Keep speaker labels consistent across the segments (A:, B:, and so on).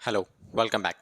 A: Hello, welcome back.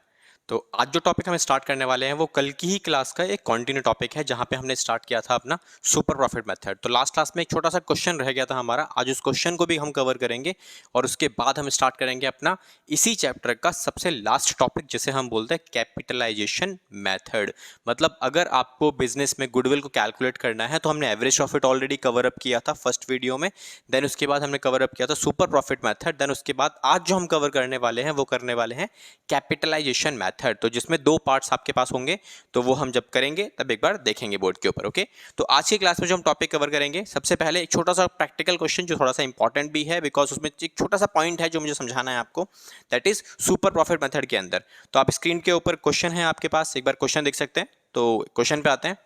A: तो आज जो टॉपिक हमें स्टार्ट करने वाले हैं वो कल की ही क्लास का एक कंटिन्यू टॉपिक है जहां पे हमने स्टार्ट किया था अपना सुपर प्रॉफिट मेथड। तो लास्ट क्लास में एक छोटा सा क्वेश्चन रह गया था हमारा, आज उस क्वेश्चन को भी हम कवर करेंगे और उसके बाद हम स्टार्ट करेंगे अपना इसी चैप्टर का सबसे लास्ट टॉपिक जिसे हम बोलते हैं कैपिटलाइजेशन मेथड। मतलब अगर आपको बिजनेस में गुडविल को कैलकुलेट करना है तो हमने average profit already cover up किया था फर्स्ट वीडियो में, देन उसके बाद हमने कवर अप किया था सुपर प्रॉफिट मेथड, देन उसके बाद आज जो हम कवर करने वाले हैं वो करने वाले हैं कैपिटलाइजेशन मेथड। तो जिसमें दो पार्ट्स आपके पास होंगे, तो वो हम जब करेंगे तब एक बार देखेंगे बोर्ड के ऊपर। ओके, तो आज की क्लास में जो हम टॉपिक कवर करेंगे, सबसे पहले एक छोटा सा प्रैक्टिकल क्वेश्चन जो थोड़ा सा इंपॉर्टेंट भी है बिकॉज उसमें एक छोटा सा पॉइंट है जो मुझे समझाना है आपको, that is super profit method के अंदर। तो आप स्क्रीन के ऊपर क्वेश्चन है आपके पास, एक बार क्वेश्चन देख सकते हैं। तो क्वेश्चन पे आते हैं।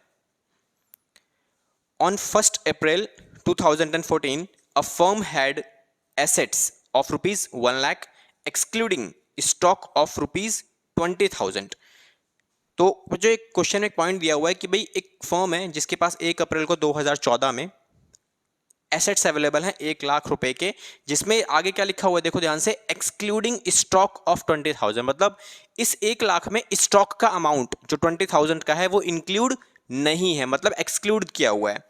A: On 1st April 2014, a firm had assets of rupees 1 lakh excluding stock of rupees 20,000। तो जो एक क्वेश्चन में एक पॉइंट दिया हुआ है कि भाई एक फर्म है जिसके पास 1 अप्रैल को 2014 में एसेट्स अवेलेबल हैं 1 लाख रुपए के, जिसमें आगे क्या लिखा हुआ है देखो ध्यान से, एक्सक्लूडिंग स्टॉक ऑफ 20,000। मतलब इस 1 लाख में स्टॉक का अमाउंट जो 20,000 का है वो इंक्लूड नहीं है, मतलब एक्सक्लूड किया हुआ है।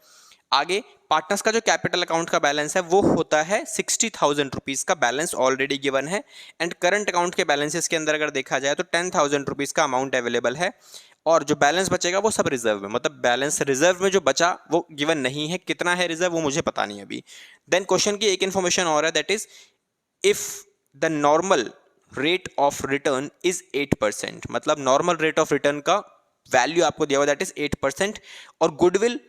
A: आगे पार्टनर्स का जो कैपिटल अकाउंट का बैलेंस है वो होता है 60,000 रुपीज का बैलेंस ऑलरेडी गिवन है, एंड करंट अकाउंट के बैलेंसेस के अंदर अगर देखा जाए तो 10,000 रुपीज का अमाउंट अवेलेबल है, और जो बैलेंस बचेगा वो सब रिजर्व में, मतलब बैलेंस रिजर्व में जो बचा वो गिवन नहीं है, कितना है रिजर्व वो मुझे पता नहीं अभी। देन क्वेश्चन की एक इंफॉर्मेशन और है, that is if the normal rate of return is 8%, मतलब नॉर्मल रेट ऑफ रिटर्न का वैल्यू आपको दिया हुआ दैट इज 8%, और goodwill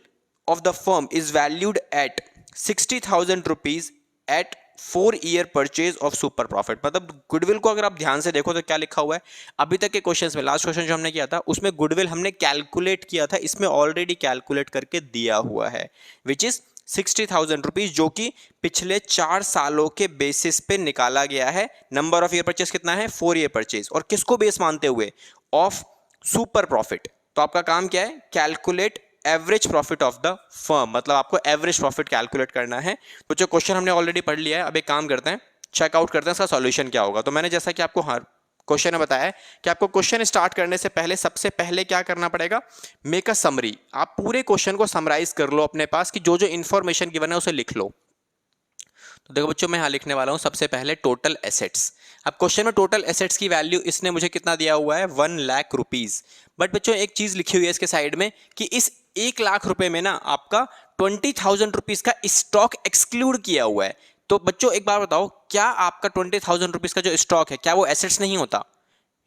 A: of the firm is valued at 60,000 rupees at 4 year purchase of super profit। मतलब goodwill को अगर आप ध्यान से देखो तो क्या लिखा हुआ है अभी तक के क्वेश्चंस में, लास्ट क्वेश्चन जो हमने किया था उसमें गुडविल हमने कैलकुलेट किया था, इसमें ऑलरेडी कैलकुलेट करके दिया हुआ है विच इज 60,000 रुपीज, जो कि पिछले 4 सालों के बेसिस पे निकाला गया है। नंबर ऑफ ईयर परचेज कितना है, 4 ईयर परचेज, और किसको बेस मानते हुए, ऑफ सुपर प्रॉफिट। तो आपका काम क्या है, calculate average profit of the firm, मतलब आपको एवरेज प्रॉफिट कैलकुलेट करना है। तो जो क्वेश्चन हमने ऑलरेडी पढ़ लिया है, अब एक काम करते हैं, चेकआउट करते हैं इसका सॉल्यूशन क्या होगा। तो मैंने जैसा कि आपको हर क्वेश्चन में बताया है कि आपको क्वेश्चन स्टार्ट करने से पहले सबसे पहले क्या करना पड़ेगा, मेक अ समरी। आप पूरे क्वेश्चन को समराइज कर लो अपने पास कि जो जो इंफॉर्मेशन गिवन है उसे लिख लो। तो देखो बच्चों, मैं यहाँ लिखने वाला हूँ सबसे पहले टोटल एसेट्स। अब क्वेश्चन में टोटल एसेट्स की वैल्यू इसने मुझे कितना दिया हुआ है, 1 लाख रुपीज। बट बच्चों एक चीज लिखी हुई है इसके साइड में कि इस 1 लाख रुपए में ना आपका 20,000 रुपीज का स्टॉक एक्सक्लूड किया हुआ है। तो बच्चों एक बार बताओ, क्या आपका 20,000 रुपीज का जो स्टॉक है क्या वो एसेट्स नहीं होता?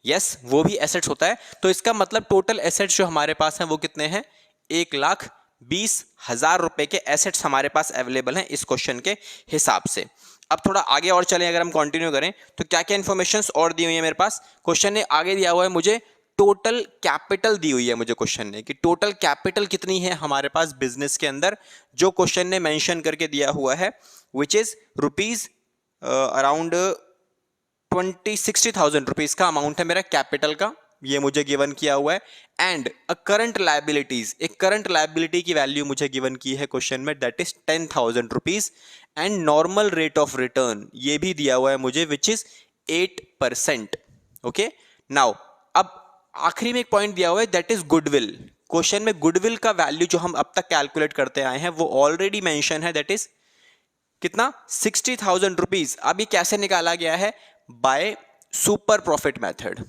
A: यस, वो भी एसेट्स होता है। तो इसका मतलब टोटल एसेट्स जो हमारे पास हैं वो कितने हैं, 1,20,000 रुपए के एसेट्स हमारे पास अवेलेबल हैं इस क्वेश्चन के हिसाब से। अब थोड़ा आगे और चलें, अगर हम कंटिन्यू करें तो क्या क्या इंफॉर्मेशंस और दी हुई है मेरे पास। क्वेश्चन ने आगे दिया हुआ है मुझे टोटल कैपिटल दी हुई है मुझे क्वेश्चन ने, कि टोटल कैपिटल कितनी है हमारे पास बिजनेस के अंदर, जो क्वेश्चन ने मेंशन करके दिया हुआ है which is rupees around 60,000 rupees का अमाउंट है मेरा कैपिटल का, ये मुझे गिवन किया हुआ है। एंड अ करंट लायबिलिटीज, एक करंट लायबिलिटी की वैल्यू मुझे गिवन की है क्वेश्चन में, that is 10,000 rupees. And normal rate of return ये भी दिया हुआ है मुझे विच इज 8%। ओके, नाउ अब आखिरी में एक पॉइंट दिया हुआ है दैट इज गुडविल। क्वेश्चन में गुडविल का वैल्यू जो हम अब तक कैलकुलेट करते आए हैं वो ऑलरेडी मेंशन है, दैट इज कितना, 60,000 रुपीज। अब ये कैसे निकाला गया है, by super profit method,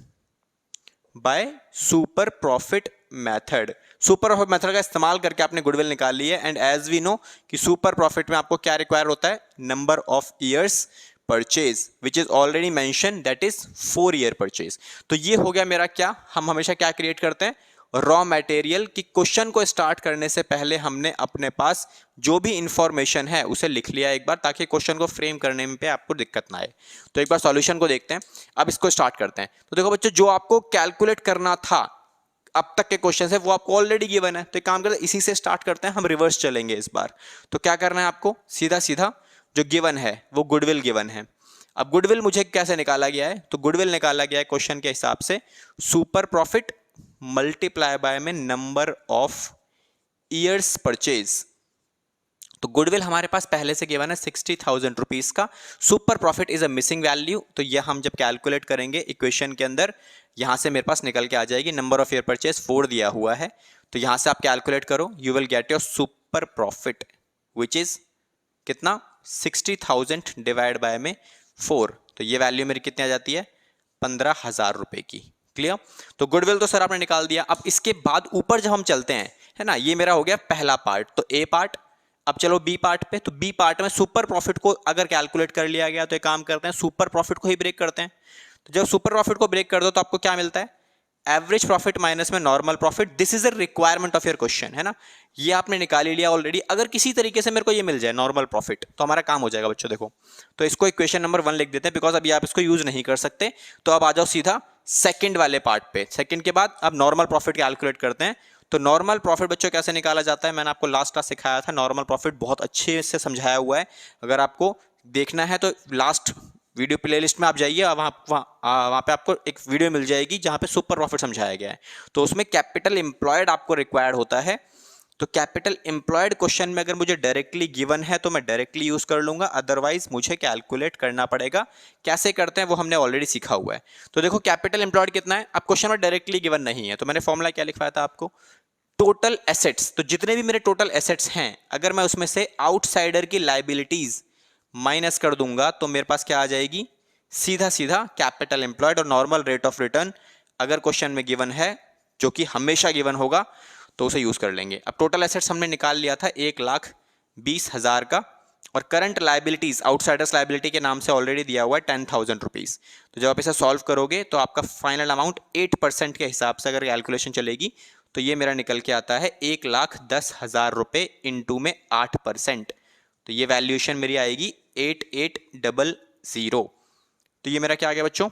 A: by super profit method. Super profit method का इस्तेमाल करके आपने गुडविल निकाल ली है। एंड एज वी नो कि सुपर प्रॉफिट में आपको क्या रिक्वायर होता है, number of years purchase which is already mention, that is 4 year purchase. तो ये हो गया मेरा क्या, हम हमेशा क्या क्रिएट करते हैं, रॉ मटेरियल, कि क्वेश्चन को स्टार्ट करने से पहले हमने अपने पास जो भी इंफॉर्मेशन है उसे लिख लिया एक बार, ताकि क्वेश्चन को फ्रेम करने में पे आपको दिक्कत ना आए। तो एक बार सॉल्यूशन को देखते हैं, अब इसको स्टार्ट करते हैं। तो देखो बच्चों, जो आपको कैलकुलेट करना था अब तक के क्वेश्चन है वो आपको ऑलरेडी गिवन है, तो एक काम करते हैं इसी से स्टार्ट करते हैं, हम रिवर्स चलेंगे इस बार। तो क्या करना है आपको, सीधा सीधा जो गिवन है वो गुडविल गिवन है। अब गुडविल मुझे कैसे निकाला गया है, तो गुडविल निकाला गया है क्वेश्चन के हिसाब से सुपर प्रॉफिट मल्टीप्लाई बाय में नंबर ऑफ ईयर्स परचेज। तो गुडविल हमारे पास पहले से गिवन है 60,000 रुपीज का। Super profit is a missing value, तो ये हम जब कैलकुलेट करेंगे इक्वेशन के अंदर यहां से मेरे पास निकल के आ जाएगी। नंबर ऑफ ईयर परचेज 4 दिया हुआ है, तो यहां से आप कैलकुलेट करो, you will get your super profit which is कितना 60,000 डिवाइड बाय में 4, तो ये वैल्यू मेरी कितनी आ जाती है 15,000 रुपए की। क्लियर? तो गुडविल तो सर आपने निकाल दिया। अब इसके बाद ऊपर जब हम चलते हैं, है ना, ये मेरा हो गया पहला पार्ट, तो ए पार्ट। अब चलो बी पार्ट पे, तो बी पार्ट में सुपर प्रॉफिट को अगर कैलकुलेट कर लिया गया तो एक काम करते हैं, सुपर प्रॉफिट को ही ब्रेक करते हैं। तो जब सुपर प्रॉफिट को ब्रेक कर दो तो आपको क्या मिलता है, एवरेज प्रॉफिट माइनस में normal profit. This is a requirement of your question, है ना, ये आपने निकाल ही लिया ऑलरेडी। अगर किसी तरीके से मेरे को ये मिल जाए नॉर्मल प्रॉफिट तो हमारा काम हो जाएगा बच्चों। देखो, तो इसको इक्वेशन नंबर 1 लिख देते हैं, बिकॉज अभी आप इसको यूज नहीं कर सकते। तो अब आ जाओ सीधा सेकंड वाले पार्ट पे। सेकंड के बाद अब नॉर्मल प्रॉफिट कैलकुलेट करते हैं। तो नॉर्मल प्रॉफिट बच्चों कैसे निकाला जाता है, मैंने आपको लास्ट क्लास सिखाया था। नॉर्मल प्रॉफिट बहुत अच्छे से समझाया हुआ है, अगर आपको देखना है तो लास्ट वीडियो प्लेलिस्ट में आप जाइए, वहाँ पे आपको एक वीडियो मिल जाएगी जहाँ पे सुपर प्रॉफिट समझाया गया है। तो उसमें कैपिटल एम्प्लॉयड आपको रिक्वायर्ड होता है। तो कैपिटल एम्प्लॉयड क्वेश्चन में अगर मुझे डायरेक्टली गिवन है तो मैं डायरेक्टली यूज कर लूंगा, अदरवाइज मुझे कैलकुलेट करना पड़ेगा। कैसे करते हैं वो हमने ऑलरेडी सीखा हुआ है। तो देखो कैपिटल एम्प्लॉयड कितना है, अब क्वेश्चन में डायरेक्टली गिवन नहीं है, तो मैंने फॉर्मूला क्या लिखवाया था आपको, टोटल एसेट्स। तो जितने भी मेरे टोटल एसेट्स हैं, अगर मैं उसमें से आउटसाइडर की लाइबिलिटीज माइनस कर दूंगा तो मेरे पास क्या आ जाएगी, सीधा सीधा कैपिटल एम्प्लॉयड। और नॉर्मल रेट ऑफ रिटर्न अगर क्वेश्चन में गिवन है, जो कि हमेशा गिवन होगा, तो उसे यूज कर लेंगे। अब टोटल एसेट्स हमने निकाल लिया था 1,20,000 का, और करंट लाइबिलिटीज आउटसाइडर्स लाइबिलिटी के नाम से ऑलरेडी दिया हुआ है 10,000 रुपीज। तो जब आप इसे सॉल्व करोगे तो आपका फाइनल अमाउंट 8% के हिसाब से अगर कैलकुलेशन चलेगी तो ये मेरा निकल के आता है 1,10,000 रुपए इंटू में 8%। तो ये वैल्यूएशन मेरी आएगी 8800। तो ये मेरा क्या आ गया बच्चों,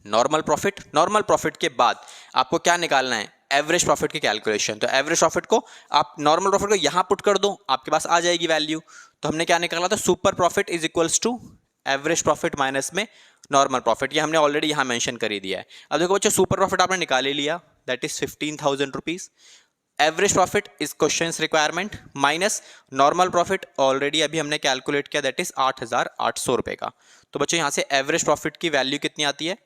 A: नॉर्मल प्रॉफिट। नॉर्मल प्रॉफिट के बाद आपको क्या निकालना है, एवरेज प्रॉफिट की कैलकुलेशन। तो एवरेज प्रॉफिट को आप नॉर्मल प्रॉफिट को यहां पुट कर दो, आपके पास आ जाएगी वैल्यू। तो हमने क्या निकाला था, super profit is equals to average profit minus में नॉर्मल प्रॉफिट। ये हमने ऑलरेडी यहां मेंशन कर ही दिया है। अब देखो बच्चों, सुपर प्रॉफिट आपने निकाल ही लिया, that is 15,000 rupees. Average profit is questions requirement minus normal profit already अभी हमने कैलकुलेट किया, दैट इज 8,800 रुपए का। तो बच्चों यहां से एवरेज प्रॉफिट की वैल्यू कितनी आती है,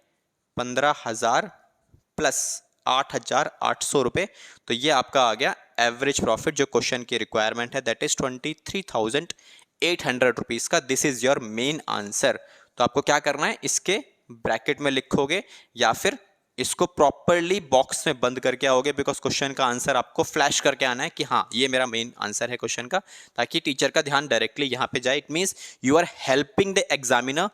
A: 15,000 प्लस 8,800 रुपए। तो ये आपका आ गया एवरेज प्रॉफिट, जो क्वेश्चन की रिक्वायरमेंट है, दैट इज 23,800 रुपीज का। This is your main answer. तो आपको क्या करना है, इसके ब्रैकेट में लिखोगे या फिर इसको प्रॉपरली बॉक्स में बंद करके आओगे, बिकॉज क्वेश्चन का आंसर आपको फ्लैश करके आना है कि हाँ ये मेरा मेन आंसर है क्वेश्चन का, ताकि टीचर का ध्यान डायरेक्टली यहां पे जाए। It means you are helping the examiner,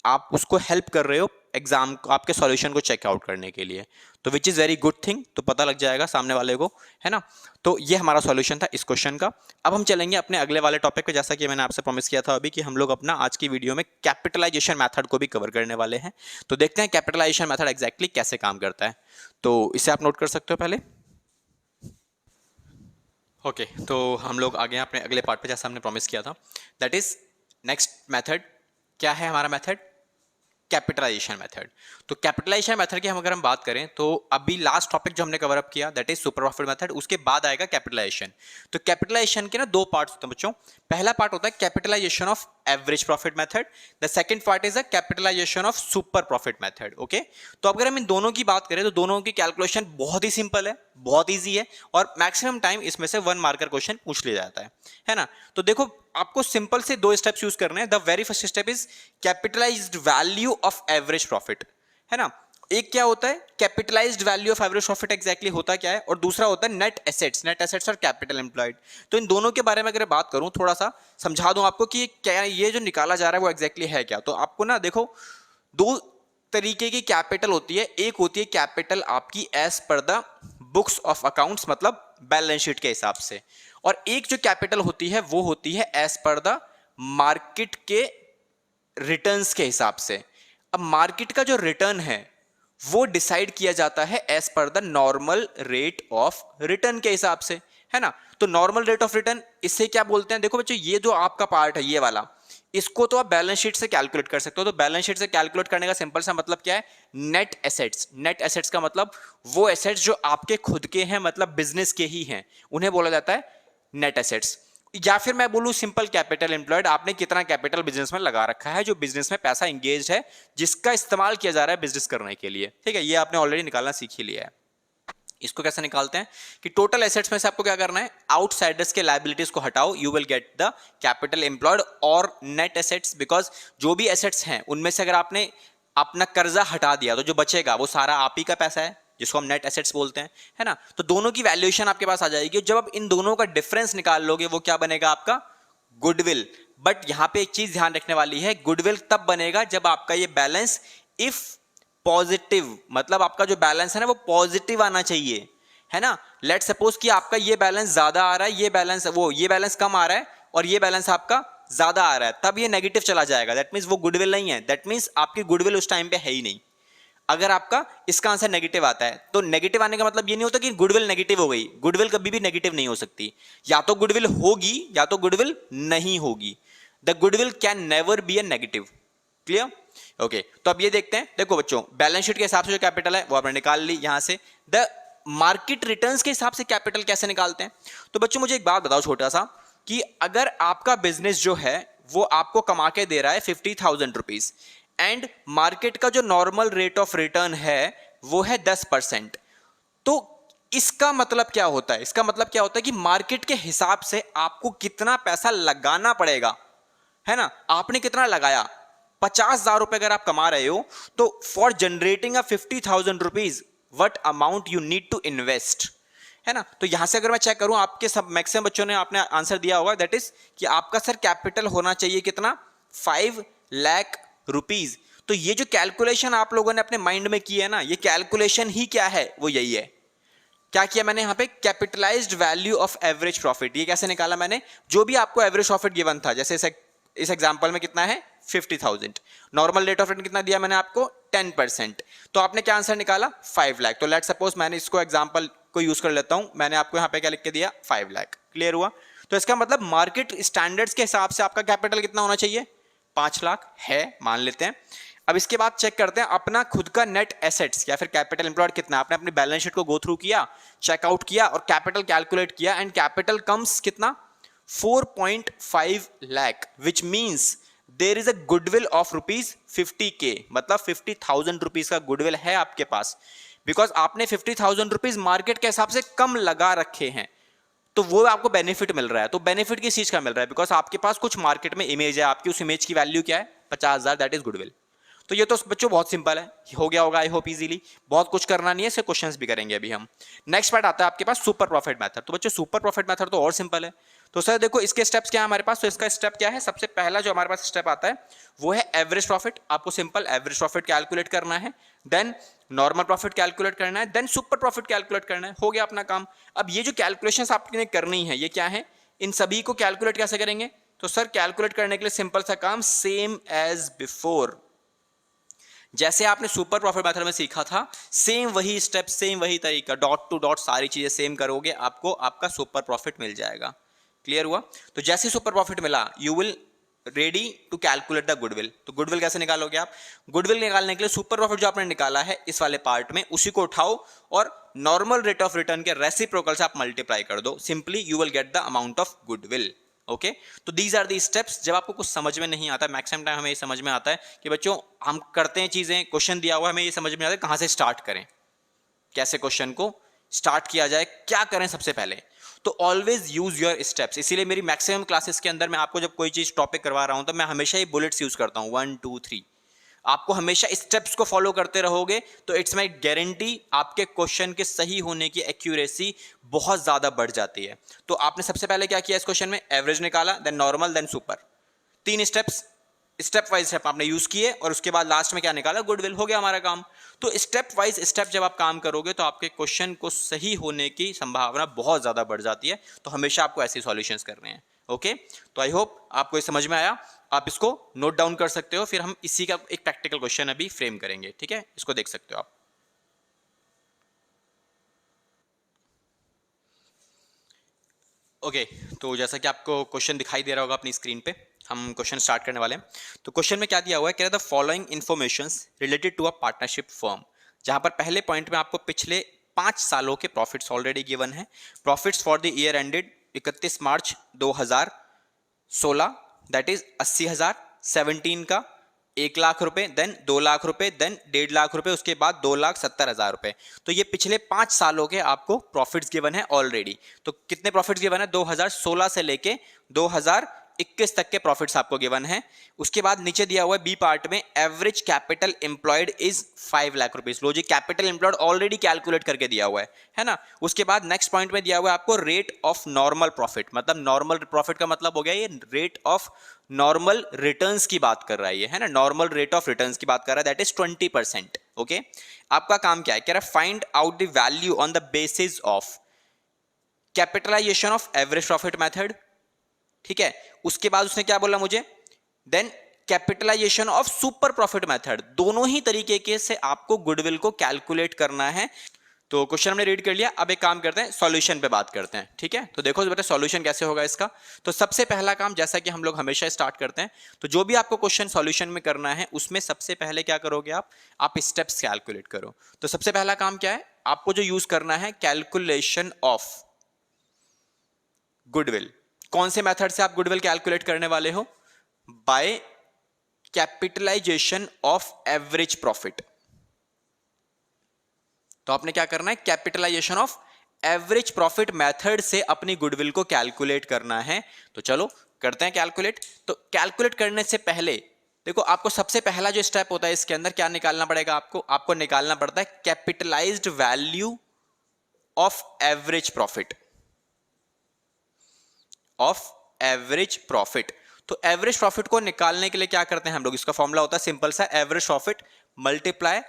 A: आप उसको हेल्प कर रहे हो एग्जाम को, आपके सॉल्यूशन को चेकआउट करने के लिए। तो which is very good thing, तो पता लग जाएगा सामने वाले को, है ना। तो ये हमारा सॉल्यूशन था इस क्वेश्चन का। अब हम चलेंगे अपने अगले वाले टॉपिक पे, जैसा कि मैंने आपसे प्रॉमिस किया था अभी कि हम लोग अपना आज की वीडियो में कैपिटलाइजेशन मेथड को भी कवर करने वाले हैं। तो देखते हैं कैपिटलाइजेशन मेथड एग्जैक्टली कैसे काम करता है। तो इसे आप नोट कर सकते हो पहले। ओके, तो हम लोग आगे अपने अगले पार्ट पे, जैसा हमने प्रॉमिस किया था, दैट इज नेक्स्ट मेथड। क्या है हमारा मेथड, कैपिटलाइजेशन मेथड। तो कैपिटलाइजेशन मेथड की अगर हम बात करें तो अभी लास्ट टॉपिक जो हमने कवर अप किया, that is super profit method, उसके बाद आएगा कैपिटलाइजेशन। तो कैपिटलाइजेशन के ना दो पार्ट्स होते हैं बच्चों। पहला पार्ट होता है capitalisation of average profit method, the second part is a capitalisation of super profit method. Okay, तो अगर हम इन दोनों की बात करें तो दोनों की कैलकुलेशन बहुत ही सिंपल है, बहुत ईजी है, और मैक्सिमम टाइम इसमें से 1 मार्कर क्वेश्चन पूछ लिया जाता है ना। तो देखो आपको सिंपल से 2 स्टेप्स यूज करने हैं। The very first step is capitalised value of average profit, है ना। एक क्या होता है capitalised value of average profit, exactly होता क्या है, और दूसरा होता है नेट एसेट्स। नेट एसेट्स और कैपिटल एम्प्लॉयड। तो इन दोनों के बारे में अगर बात करूं, थोड़ा सा समझा दूं आपको कि क्या ये जो निकाला जा रहा है वो एग्जैक्टली है क्या। तो आपको ना देखो, 2 तरीके की कैपिटल होती है। एक होती है कैपिटल आपकी as per the books of accounts, मतलब बैलेंस शीट के हिसाब से, और एक जो कैपिटल होती है वो होती है एज पर द मार्केट के रिटर्न्स के हिसाब से। अब मार्केट का जो रिटर्न है वो डिसाइड किया जाता है as per the normal rate of return के हिसाब से, है ना। तो नॉर्मल रेट ऑफ रिटर्न इसे क्या बोलते हैं, देखो बच्चों ये जो आपका पार्ट है ये वाला, इसको तो आप बैलेंस शीट से कैलकुलेट कर सकते हो। तो बैलेंस शीट से कैलकुलेट करने का सिंपल सा मतलब क्या है, नेट एसेट्स। नेट एसेट्स का मतलब वो एसेट्स जो आपके खुद के हैं, मतलब बिजनेस के ही हैं, उन्हें बोला जाता है नेट एसेट्स। या फिर मैं बोलूं सिंपल कैपिटल एम्प्लॉयड, आपने कितना कैपिटल बिजनेस में लगा रखा है, जो बिजनेस में पैसा इंगेज है, जिसका इस्तेमाल किया जा रहा है बिजनेस करने के लिए। ठीक है, ये आपने ऑलरेडी निकालना सीख ही लिया है। इसको कैसे निकालते हैं कि टोटल एसेट्स में से आपको क्या करना है, आउटसाइडर्स के लायबिलिटीज को हटाओ, you will get the capital employed और नेट एसेट्स। बिकॉज जो भी एसेट्स हैं उनमें से अगर आपने अपना कर्जा हटा दिया तो जो बचेगा वो सारा आप ही का पैसा है, जिसको हम नेट एसेट्स बोलते हैं, है ना। तो दोनों की वैल्यूएशन आपके पास आ जाएगी। जब आप इन दोनों का डिफरेंस निकाल लोगे वो क्या बनेगा, आपका गुडविल। बट यहां पे एक चीज ध्यान रखने वाली है, गुडविल तब बनेगा जब आपका ये बैलेंस इफ पॉजिटिव, मतलब आपका जो बैलेंस है ना वो पॉजिटिव आना चाहिए, है ना। लेट सपोज कि आपका ये बैलेंस ज्यादा आ रहा है, ये बैलेंस कम आ रहा है और ये बैलेंस आपका ज्यादा आ रहा है, तब ये नेगेटिव चला जाएगा। दैट मींस वो गुडविल नहीं है, दैट मींस आपकी गुडविल उस टाइम पे है ही नहीं। अगर आपका इसका आंसर नेगेटिव आता है तो नेगेटिव आने का मतलब ये नहीं होता कि गुडविल नेगेटिव हो गई। गुडविल कभी भी नेगेटिव नहीं हो सकती, या तो गुडविल होगी या तो गुडविल नहीं होगी। The goodwill can never be A negative. Clear? Okay, तो अब ये देखते हैं। देखो बच्चों, बैलेंस शीट के हिसाब से जो कैपिटल है वो आपने निकाल ली यहां से। द मार्केट रिटर्न्स के हिसाब से कैपिटल कैसे निकालते हैं? तो बच्चों मुझे एक बात बताओ छोटा सा, कि अगर आपका बिजनेस जो है वो आपको कमा के दे रहा है 50,000 रुपीज एंड मार्केट का जो नॉर्मल रेट ऑफ रिटर्न है वो है 10%, तो इसका मतलब क्या होता है? इसका मतलब क्या होता है कि मार्केट के हिसाब से आपको कितना पैसा लगाना पड़ेगा, है ना। आपने कितना लगाया, 50,000 रुपए अगर आप कमा रहे हो तो for generating a 50,000 rupees what amount you need to invest, है ना। तो यहां से अगर मैं चेक करूं, आपके सब मैक्सिमम बच्चों ने आपने आंसर दिया होगा, दैट इज कि आपका सर कैपिटल होना चाहिए कितना, 5 लाख रुपीज। तो ये जो कैलकुलेशन आप लोगों ने अपने माइंड में की है ना, ये कैलकुलेशन ही क्या है, वो यही है। क्या किया मैंने यहां पे, capitalised value of average profit. ये कैसे निकाला मैंने, जो भी आपको एवरेज प्रॉफिट गिवन था, जैसे इस एग्जांपल में कितना है 50,000, नॉर्मल रेट ऑफ रिटर्न कितना दिया मैंने आपको 10%, तो आपने क्या आंसर निकाला 5 लाख। तो लेट सपोज मैंने इसको एग्जांपल को यूज कर लेता हूं, मैंने आपको यहां पे क्या लिख के दिया 5 लाख। क्लियर हुआ? तो इसका मतलब मार्केट स्टैंडर्ड्स के हिसाब से आपका कैपिटल कितना होना चाहिए, 5 लाख है, मान लेते हैं। अब इसके बाद चेक करते हैं अपना खुद का नेट एसेट्स या फिर कैपिटल एम्प्लॉयड कितना। आपने अपनी बैलेंस शीट को गो थ्रू किया, चेकआउट किया और कैपिटल कैलकुलेट किया, एंड कैपिटल कम्स कितना 4.5 lakh, which means there is a goodwill of rupees 50K, मतलब 50,000 रुपीज का गुडविल है आपके पास, बिकॉज आपने 50,000 रुपीज मार्केट के हिसाब से कम लगा रखे हैं, तो वो आपको बेनिफिट मिल रहा है। तो बेनिफिट किस चीज का मिल रहा है, बिकॉज आपके पास कुछ मार्केट में इमेज है, आपकी उस इमेज की वैल्यू क्या है 50,000, दैट इज गुडविल। तो ये तो बच्चों बहुत सिंपल है, हो गया होगा आई होप इजीली, बहुत कुछ करना नहीं है, इसके क्वेश्चंस भी करेंगे अभी हम। नेक्स्ट पार्ट आता है आपके पास सुपर प्रॉफिट मेथड। तो बच्चों सुपर प्रॉफिट मेथड तो और सिंपल है। तो सर देखो इसके स्टेप्स क्या है हमारे पास, तो इसका स्टेप क्या है, सबसे पहला जो हमारे पास स्टेप आता है वो है एवरेज प्रॉफिट। आपको सिंपल एवरेज प्रॉफिट कैलकुलेट करना है, देन नॉर्मल प्रॉफिट कैलकुलेट करना है, देन सुपर प्रॉफिट कैलकुलेट करना है, हो गया अपना काम। अब ये जो कैलकुलेशंस आपने करनी है ये क्या है, इन सभी को कैलकुलेट कैसे करेंगे, तो सर कैलकुलेट करने के लिए सिंपल सा काम, सेम एज बिफोर, जैसे आपने सुपर प्रॉफिट मेथड में सीखा था सेम वही स्टेप, सेम वही तरीका, डॉट टू डॉट सारी चीजें सेम करोगे, आपको आपका सुपर प्रॉफिट मिल जाएगा। क्लियर हुआ? तो जैसे सुपर प्रॉफिट मिला you will ready to calculate the goodwill. तो गुडविल कैसे निकालोगे आप, गुडविल निकालने के लिए सुपर प्रॉफिट जो आपने निकाला है इस वाले पार्ट में उसी को उठाओ और नॉर्मल रेट ऑफ रिटर्न के रेसिप्रोकल से आप मल्टीप्लाई कर दो, simply you will get the amount of goodwill. Okay, तो दीज आर दी स्टेप्स। जब आपको कुछ समझ में नहीं आता, मैक्सिमम टाइम हमें ये समझ में आता है कि बच्चों हम करते हैं चीजें, क्वेश्चन दिया हुआ है, हमें ये समझ में आता है कहां से स्टार्ट करें, कैसे क्वेश्चन को स्टार्ट किया जाए, क्या करें सबसे पहले। तो ऑलवेज यूज योर स्टेप्स। इसीलिए मेरी मैक्सिमम क्लासेस के अंदर मैं आपको जब कोई चीज टॉपिक करवा रहा हूं तो मैं हमेशा ही बुलेट्स यूज करता हूं, 1 2 3। आपको हमेशा स्टेप्स को फॉलो करते रहोगे तो इट्स माई गारंटी आपके क्वेश्चन के सही होने की एक्यूरेसी बहुत ज्यादा बढ़ जाती है। तो आपने सबसे पहले क्या किया इस क्वेश्चन में, एवरेज निकाला, then normal, then super, 3 steps, step wise step आपने यूज किए और उसके बाद लास्ट में क्या निकाला, गुडविल, हो गया हमारा काम। तो स्टेप वाइज स्टेप जब आप काम करोगे तो आपके क्वेश्चन को सही होने की संभावना बहुत ज्यादा बढ़ जाती है। तो हमेशा आपको ऐसे सॉल्यूशंस करने हैं। ओके, तो आई होप आपको ये समझ में आया, आप इसको नोट डाउन कर सकते हो, फिर हम इसी का एक प्रैक्टिकल क्वेश्चन अभी फ्रेम करेंगे। ठीक है, इसको देख सकते हो आप। ओके, तो जैसा कि आपको क्वेश्चन दिखाई दे रहा होगा अपनी स्क्रीन पे, हम क्वेश्चन स्टार्ट करने वाले हैं। तो क्वेश्चन में क्या दिया हुआ है, कह रहा है the following informations related to a partnership firm. जहां पर पहले पॉइंट में आपको पिछले 5 सालों के प्रॉफिट्स ऑलरेडी गिवन है, profits for the year ended 31 March 2016 that is 80,000, 17 का 1 लाख रुपए, देन 2 लाख रुपए, देन 1.5 लाख रुपए, उसके बाद 2,70,000 रुपए। तो ये पिछले 5 सालों के आपको प्रॉफिट्स गिवन है ऑलरेडी। तो कितने प्रॉफिट्स गिवन है? 2016 से लेके 2021 तक के प्रॉफिट्स आपको गिवन है। उसके बाद नीचे दिया हुआ है बी पार्ट में, average capital employed is 5 lakh rupees. लो जी, कैपिटल एम्प्लॉयड ऑलरेडी कैलकुलेट करके दिया हुआ है ना। उसके बाद नेक्स्ट पॉइंट में दिया हुआ है आपको रेट ऑफ नॉर्मल प्रॉफिट, मतलब नॉर्मल प्रॉफिट का मतलब हो गया ये रेट ऑफ नॉर्मल रिटर्न्स की बात कर रहा है ना, नॉर्मल रेट ऑफ रिटर्न्स की बात कर रहा है, दैट इज 20%। ओके, आपका काम क्या है? कह रहा है find out the value on the basis of capitalisation of average profit method. ठीक है, उसके बाद उसने क्या बोला मुझे? Then capitalisation of super profit method. दोनों ही तरीके के से आपको गुडविल को कैलकुलेट करना है। तो क्वेश्चन हमने रीड कर लिया, अब एक काम करते हैं, सॉल्यूशन पे बात करते हैं। ठीक है, तो देखो बेटा सॉल्यूशन कैसे होगा इसका। तो सबसे पहला काम, जैसा कि हम लोग हमेशा स्टार्ट करते हैं, तो जो भी आपको क्वेश्चन सॉल्यूशन में करना है उसमें सबसे पहले क्या करोगे आप स्टेप्स कैलकुलेट करो। तो सबसे पहला काम क्या है? आपको जो यूज करना है कैलकुलेशन ऑफ गुडविल। कौन से मेथड से आप गुडविल कैलकुलेट करने वाले हो? By capitalisation of average profit. तो आपने क्या करना है? Capitalisation of average profit method से अपनी गुडविल को कैलकुलेट करना है। तो चलो करते हैं कैलकुलेट। तो कैलकुलेट करने से पहले देखो, आपको सबसे पहला जो स्टेप होता है इसके अंदर क्या निकालना पड़ेगा? आपको निकालना पड़ता है capitalised value of average profit, of average profit. तो एवरेज प्रॉफिट को निकालने के लिए क्या करते हैं हम लोग? इसका फॉर्मूला होता है सिंपल सा, average profit multiply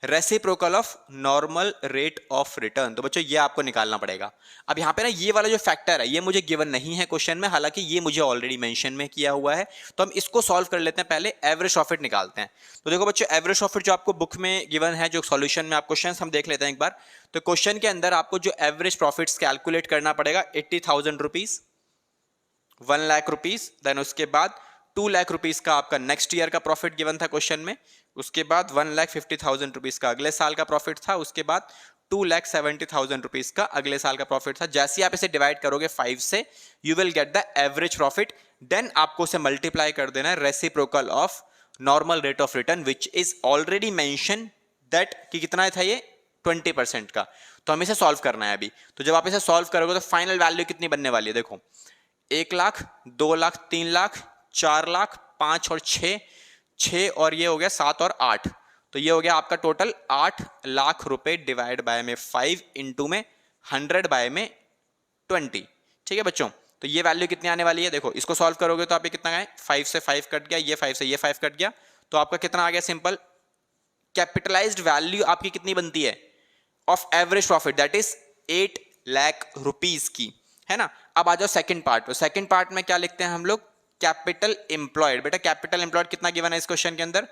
A: reciprocal of normal rate of return. तो बच्चों ये आपको निकालना पड़ेगा। अब यहां पे ना ये वाला जो फैक्टर है ये मुझे गिवन नहीं है क्वेश्चन में, हालांकि ये मुझे ऑलरेडी मेंशन में किया हुआ है। तो हम इसको सॉल्व कर लेते हैं, पहले एवरेज प्रॉफिट निकालते हैं। तो देखो बच्चों, एवरेज प्रॉफिट जो आपको बुक में गिवन है, जो सॉल्यूशन में आप क्वेश्चन हम देख लेते हैं एक बार। तो क्वेश्चन के अंदर आपको जो एवरेज प्रॉफिट कैलकुलेट करना पड़ेगा 80,000 रुपीज, 1 लाख रुपीज, देन उसके बाद 2 लाख रुपीज का आपका नेक्स्ट ईयर का प्रॉफिट गिवन था क्वेश्चन में। उसके बाद 1,50,000 रुपीज का अगले साल का प्रॉफिट था। उसके बाद 2,70,000 रुपीज का अगले साल का प्रॉफिट था। जैसे ही आप इसे डिवाइड करोगे 5 से, you will get the average profit. Then आपको उसे मल्टीप्लाई कर देना है reciprocal of normal rate of return, which is already mention that कि कितना था ये 20% का। तो हमें इसे सॉल्व करना है अभी। तो जब आप इसे सॉल्व करोगे तो फाइनल वैल्यू कितनी बनने वाली है? देखो, 1 लाख, 2 लाख, 3 लाख, 4 लाख, 5 और 6, 6 और ये हो गया 7 और 8। तो ये हो गया आपका टोटल 8 लाख रुपए डिवाइड बाय में 5 इंटू में 100 बाय में 20। ठीक है बच्चों, तो ये वैल्यू कितनी आने वाली है? देखो, इसको सॉल्व करोगे तो आप ये कितना आए? 5 से 5 कट गया, ये 5 से ये 5 कट गया, तो आपका कितना आ गया? सिंपल कैपिटलाइज्ड वैल्यू आपकी कितनी बनती है of average profit? That is 8 lakh rupees की, है ना। अब आ जाओ सेकंड पार्ट पे। सेकंड पार्ट में क्या लिखते हैं हम लोग? Capital employed. बेटा कैपिटल एम्प्लॉयड कितना गिवन है इस क्वेश्चन के अंदर?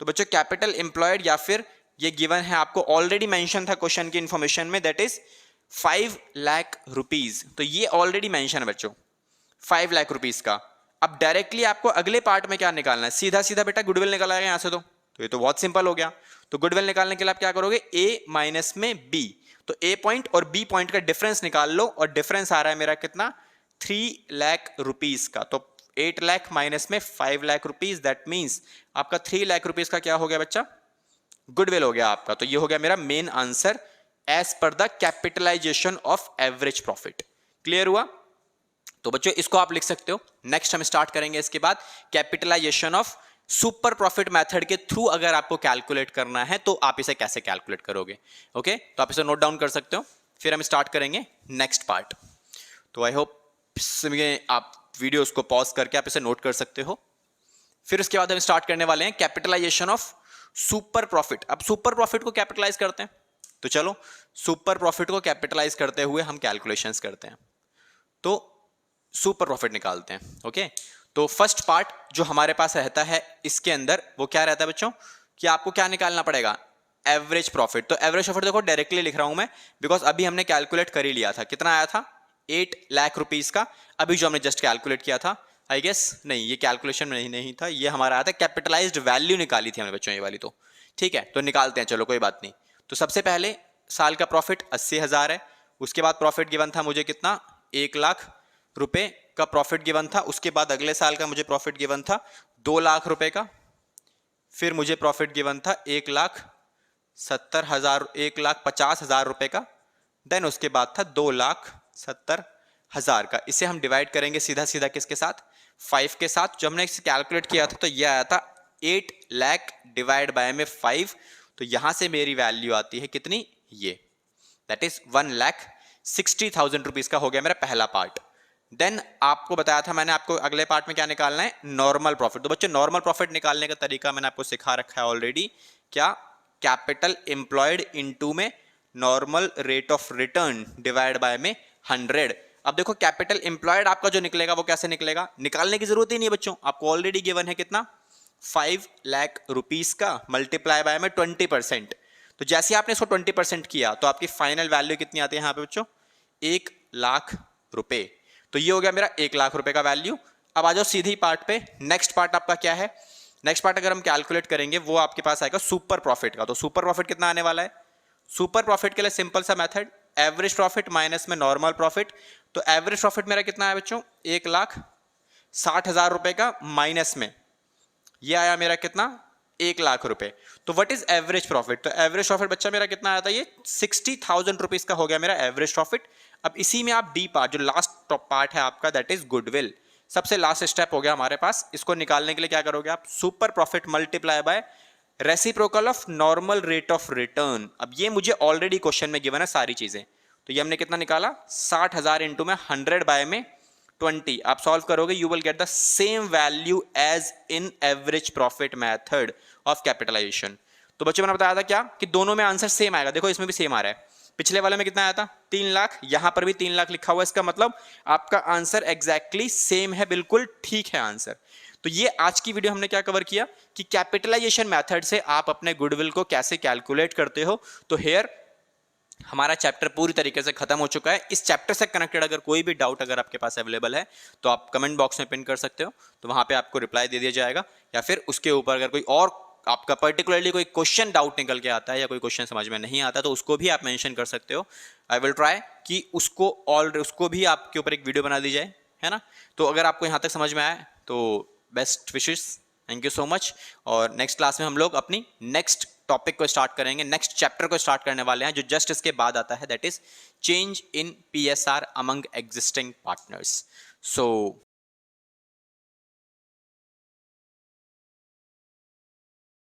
A: तो बच्चों कैपिटल एम्प्लॉयड या फिर ये गिवन है आपको, ऑलरेडी मेंशन था क्वेश्चन की इंफॉर्मेशन में, दैट इज 5 लाख रुपीज। तो ये ऑलरेडी मेंशन है बच्चों 5 लाख रुपीज का। अब डायरेक्टली आपको अगले पार्ट में क्या निकालना है? सीधा सीधा बेटा गुडविल निकल आएगा यहां से। तो ये तो बहुत सिंपल हो गया। तो गुडविल निकालने के लिए आप क्या करोगे? ए माइनस में बी। तो ए पॉइंट और बी पॉइंट का डिफरेंस निकाल लो, और डिफरेंस आ रहा है मेरा कितना? 3 लाख रुपीज का। तो 8 लाख माइनस में 5 लाख रुपीज, दैट मींस आपका 3 लाख रुपीज का क्या हो गया बच्चा? गुडविल हो गया आपका। तो ये हो गया मेरा main answer as per the capitalisation of average profit. Clear हुआ? तो बच्चों इसको आप लिख सकते हो। नेक्स्ट हम स्टार्ट करेंगे इसके बाद capitalisation of super profit method के थ्रू अगर आपको कैलकुलेट करना है तो आप इसे कैसे कैलकुलेट करोगे। ओके, तो आप इसे नोट डाउन कर सकते हो। फिर हम स्टार्ट करेंगे नेक्स्ट पार्ट। तो आई होप आप वीडियोस को पॉज करके आप इसे नोट कर सकते हो। फिर उसके बाद हम स्टार्ट करने वाले हैं कैपिटलाइजेशन ऑफ सुपर प्रॉफिट। अब सुपर प्रॉफिट को कैपिटलाइज करते हैं, तो चलो सुपर प्रॉफिट को कैपिटलाइज करते हुए हम कैलकुलेशंस करते हैं। तो सुपर प्रॉफिट निकालते हैं। ओके, तो फर्स्ट पार्ट जो हमारे पास रहता है इसके अंदर वो क्या रहता है बच्चों? कि आपको क्या निकालना पड़ेगा? Average profit. तो एवरेज प्रॉफिट देखो डायरेक्टली लिख रहा हूं मैं, बिकॉज अभी हमने कैलकुलेट कर ही लिया था। कितना आया था? 8 लाख रुपीज का। अभी जो हमने जस्ट कैलकुलेट किया था, आई गेस नहीं, ये कैलकुलेशन में नहीं था, ये हमारा आया था कैपिटलाइज्ड वैल्यू निकाली थी हमने बच्चों ये वाली। तो ठीक है, तो निकालते हैं, चलो कोई बात नहीं। तो सबसे पहले साल का प्रॉफिट 80,000 है। उसके बाद प्रॉफिट गिवन था मुझे कितना? 1 लाख। रुपए का प्रॉफिट गिवन था, उसके बाद अगले साल का मुझे प्रॉफिट गिवन था 2 लाख रुपए का, फिर मुझे प्रॉफिट गिवन था 1,70,000, 1,50,000 रुपए का, देन उसके बाद था 2,70,000 का। इसे हम डिवाइड करेंगे सीधा सीधा किसके साथ, 5 के साथ। जो हमने इसे कैलकुलेट किया था तो ये आया था 8 लाख डिवाइड बाय में 5, तो यहां से मेरी वैल्यू आती है कितनी, ये दैट इज 1,60,000 रुपीज का हो गया मेरा पहला पार्ट। देन आपको बताया था मैंने आपको अगले पार्ट में क्या निकालना है, नॉर्मल प्रॉफिट। तो बच्चों नॉर्मल प्रॉफिट निकालने का तरीका मैंने आपको सिखा रखा है ऑलरेडी। क्या, कैपिटल एम्प्लॉयड इनटू में normal rate of return divide by में 100। अब देखो कैपिटल एम्प्लॉयड आपका जो निकलेगा वो कैसे निकलेगा, निकालने की जरूरत ही नहीं है बच्चों, आपको ऑलरेडी गिवन है कितना, 5 लाख रुपीस का मल्टीप्लाई बाय में 20%। तो जैसे आपने इसको 20% किया तो आपकी फाइनल वैल्यू कितनी आती है यहाँ पे बच्चों, 1,00,000 रुपए। तो ये हो गया मेरा 1,00,000 रुपए का वैल्यू। अब आ जाओ सीधी पार्ट पे, नेक्स्ट पार्ट आपका क्या है, नेक्स्ट पार्ट अगर हम कैलकुलेट करेंगे वो आपके पास आएगा सुपर प्रॉफिट का। तो सुपर प्रॉफिट कितना आने वाला है, सुपर प्रॉफिट के लिए सिंपल सा मेथड, एवरेज प्रॉफिट माइनस में नॉर्मल प्रॉफिट। तो एवरेज प्रॉफिट मेरा कितना है बच्चों, 1,60,000 रुपए का माइनस में ये आया मेरा कितना, 1,00,000 रुपए। तो व्हाट इज एवरेज प्रॉफिट, तो एवरेज प्रॉफिट बच्चा मेरा कितना आया था, ये 60,000 रुपीज का हो गया मेरा एवरेज प्रॉफिट। अब इसी में आप डी पार्ट, जो लास्ट पार्ट है आपका, दैट इज गुडविल, सबसे लास्ट स्टेप हो गया हमारे पास। इसको निकालने के लिए क्या करोगे आप, super profit multiply by reciprocal of normal rate of return. अब ये मुझे ऑलरेडी क्वेश्चन में गिवन है सारी चीजें, तो ये हमने कितना निकाला, 60,000 इंटू में 100 बाय में 20। आप सॉल्व करोगे you will get the same value as in average profit method of capitalisation. तो बच्चों मैंने बताया था क्या, कि दोनों में आंसर सेम आएगा। देखो इसमें भी सेम आ रहा है, पिछले वाले में कितना आया था, 3 लाख, यहां पर भी 3 लाख लिखा हुआ है, इसका मतलब आपका आंसर एग्जैक्टली सेम है, बिल्कुल ठीक है आंसर। तो ये आज की वीडियो हमने क्या कवर किया कि कैपिटलाइजेशन मेथड से आप अपने गुडविल को कैसे कैलकुलेट करते हो। तो हेयर हमारा चैप्टर पूरी तरीके से खत्म हो चुका है। इस चैप्टर से कनेक्टेड अगर कोई भी डाउट अगर आपके पास अवेलेबल है तो आप कमेंट बॉक्स में पिन कर सकते हो, तो वहां पे आपको रिप्लाई दे दिया जाएगा। या फिर उसके ऊपर अगर कोई और आपका पर्टिकुलरली कोई क्वेश्चन डाउट निकल के आता है या कोई क्वेश्चन समझ में नहीं आता तो उसको भी आप मेंशन कर सकते हो। आई विल ट्राई कि उसको भी आपके ऊपर एक वीडियो बना दी जाए, है ना। तो अगर आपको यहाँ तक समझ में आया तो best wishes, thank you so much. और नेक्स्ट क्लास में हम लोग अपनी नेक्स्ट टॉपिक को स्टार्ट करेंगे, नेक्स्ट चैप्टर को स्टार्ट करने वाले हैं जो जस्ट इसके बाद आता है, that is change in PSR among existing partners. So